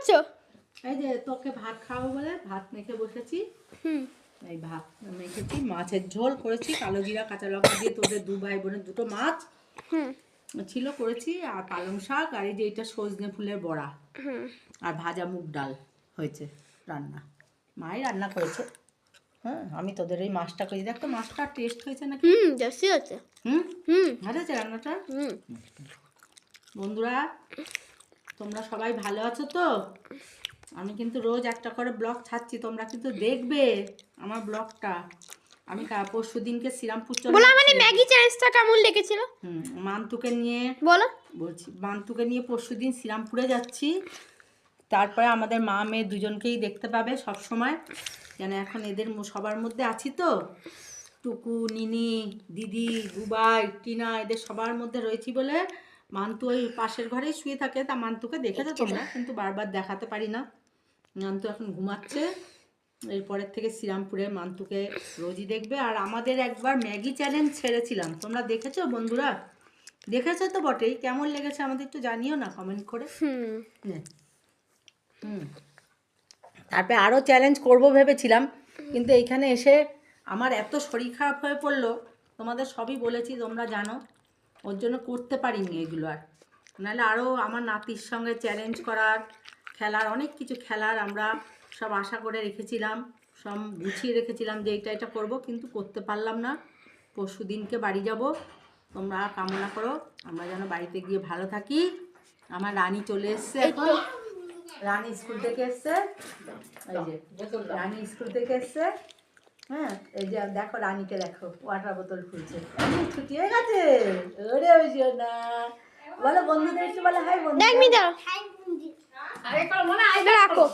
করছো? এই যে তোকে ভাত খাওয়াবো বলে ভাত মেখে বসেছি। এই ভাত মেখেছি, মাছের ঝোল করেছি, কালো জিরা কাঁচা লঙ্কা দিয়ে, তোদের দু ভাই বোনের দুটো মাছ ছিল করেছি, আর পালং শাক, আর এই যে এটা সজনে ফুলের বড়া, আর ভাজা মুগ ডাল হয়েছে রান্না। মাই রান্না করেছে। হ্যাঁ, আমি তোদের এই মাছটা করেছি। দেখ তো মাছটা টেস্ট হয়েছে নাকি? জার্সি আছে। ভালো আছে রান্নাটা। বন্ধুরা, তোমরা সবাই ভালো আছো তো? আমি কিন্তু রোজ একটা করে ব্লগ ছাড়ছি, তোমরা কিন্তু দেখবে আমার ব্লগটা। আমি পরশু দিনকে শ্রীরামপুর চলে বলো মানে ম্যাগি চ্যালেঞ্জটা কেমন লেগেছিল? মান্তুকে নিয়ে বলো। বলছি, মান্তুকে নিয়ে পরশু দিন শ্রীরামপুরে যাচ্ছি। তারপরে আমাদের মা মেয়ে দুজনকেই দেখতে পাবে সব সময়, কেন এখন এদের সবার মধ্যে আছি তো। টুকু, নিনি, দিদি, বুবাই, টিনা, এদের সবার মধ্যে রয়েছি বলে মান্তু ওই পাশের ঘরেই শুয়ে থাকে। তা মান্তুকে দেখেছো তোমরা, কিন্তু বারবার দেখাতে পারি না। মান্তু এখন ঘুমাচ্ছে। এরপরের থেকে শ্রীরামপুরে মান্তুকে রোজই দেখবে। আর আমাদের একবার ম্যাগি চ্যালেঞ্জ ছেড়েছিলাম, তোমরা দেখেছো বন্ধুরা? দেখেছো তো বটেই। কেমন লেগেছে আমাদের একটু জানিও না কমেন্ট করে। তারপরে আরও চ্যালেঞ্জ করব ভেবেছিলাম, কিন্তু এইখানে এসে আমার এত শরীর খারাপ হয়ে পড়লো, তোমাদের সবই বলেছি, তোমরা জানো। ওর জন্য করতে পারিনি এগুলো আর। নাহলে আরও আমার নাতির সঙ্গে চ্যালেঞ্জ করার, খেলার, অনেক কিছু খেলার আমরা সব আশা করে রেখেছিলাম, সব গুছিয়ে রেখেছিলাম যে এটা করব, কিন্তু করতে পারলাম না। পরশু দিনকে বাড়ি যাব। তোমরা কামনা করো আমরা যেন বাড়িতে গিয়ে ভালো থাকি। আমার রানী চলে এসছে এখন। রানী স্কুল থেকে এসছে, এই যে রানী স্কুল থেকে এসছে। হ্যাঁ, এই যে দেখো রানীকে, দেখো ওয়াটার বোতল খুলছে। ছুটি হয়ে গেছে। ওরে না বলো বন্ধুদের একটু বলো হাই বন্ধু। রাখো।